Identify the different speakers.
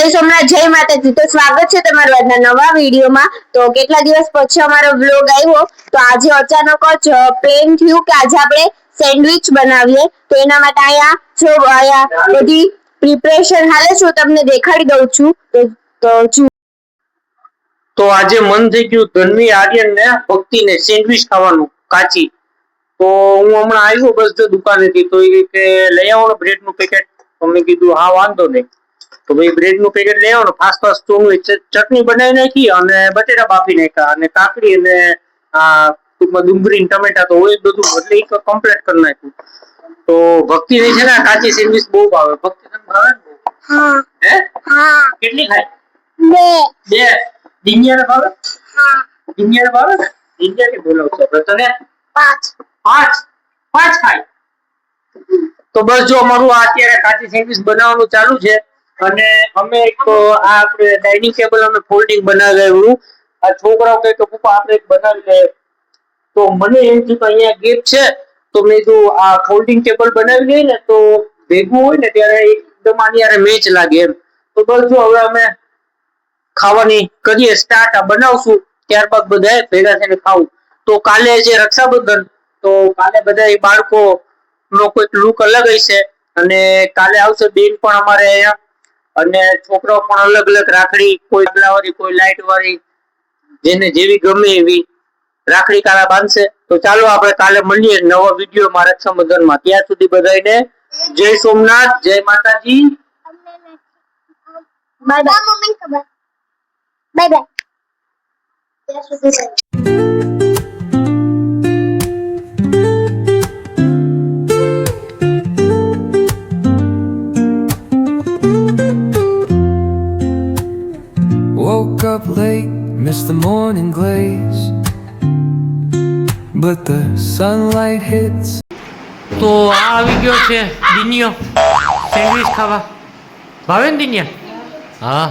Speaker 1: જય સોમનાથ, જય માતાજી। તો સ્વાગત છે તમારું આજના નવા વિડીયોમાં। તો કેટલા દિવસ પછી અમારો વ્લોગ આવ્યો, તો આજે અચાનક જ પ્લેન થયું કે આજે આપણે સેન્ડવિચ બનાવીએ। તો એના માટે આયા બધી પ્રિપરેશન હાલે છે, તમને દેખાડી દઉં છું।
Speaker 2: તો આજે મન થઈ ગયું ધન્વી, આર્યન ને ભક્તિ ને સેન્ડવિચ ખાવાનું કાચી। તો હું હમણાં આવ્યો બસ જો દુકાનેથી, તો એ કે લઈ આવો ને બ્રેડ નું પેકેટ। તો મેં કીધું હા વાંધો નહીં। તો ભાઈ બ્રેડ નું પેકેટ લઈ આવો ને, ફાસ્ટ ફાસ્ટ ચટણી બનાવી નાખી અને બટેટા બાફી નાખ્યા અને કાકડી અને ટૂંકમાં ડુંગળી ટમેટા તો હોય બધું, એટલે એક કમ્પ્લીટ કરી નાખ્યું। તો ભક્તિ ની છે ને કાચી સેન્ડવિચ બહુ ભાવે। ભક્તિ તને ભાવે ને?
Speaker 1: હા
Speaker 2: હે
Speaker 1: હા
Speaker 2: કેટલી ખાય?
Speaker 1: બે
Speaker 2: દિનિયા ભાવે?
Speaker 1: હા
Speaker 2: દિનિયા ભાવે ને? દિનિયા કે બોલાવશો તને? પાંચ ખાય। તો બસ જો અમારું અત્યારે કાચી સેન્ડવિચ બનાવવાનું ચાલુ છે। અને અમે એક આ આપણે ડાઇનિંગ ટેબલ અમે ફોલ્ડિંગ બનાવેલું। આ છોકરાઓ કહે કે પપ્પા આપણે એક બનાવી લે। તો મને એમ થયું કે અહીંયા ગેપ છે, તો મેં કીધું આ ફોલ્ડિંગ ટેબલ બનાવી લઈએ ને તો ભેગું હોય ને ત્યારે એકદમ આની હારે મેચ લાગે એમ। તો બસ જો હવે અમે ખાવાની કરીએ સ્ટાર્ટ, આ બનાવશું ત્યારબાદ બધા ભેગા થઈને ખાવું। તો કાલે છે રક્ષાબંધન, તો કાલે બધા બાળકો નો કોઈક લુક અલગ હશે અને કાલે આવશે બેન પણ અમારે અહીંયા, અને છોકરાઓ પણ અલગ અલગ રાખડી, કોઈ ડબલા વાળી, કોઈ લાઈટ વાળી, જેને જેવી ગમે એવી રાખડી કાલે બાંધશે। તો ચાલો આપણે કાલે મળીએ નવા વિડીયોમાં રક્ષાબંધનમાં। ત્યાં સુધી બધાને જય સોમનાથ, જય માતાજી,
Speaker 1: બાય બાય મમ્મી, ખબર bye bye.
Speaker 3: Woke up late, missed the morning glaze, but the sunlight hits.
Speaker 2: તો આ આવી ગયો છે દિનિયો સેન્ડવિચ ખાવા। ભાવે ને દિનિયા? હા।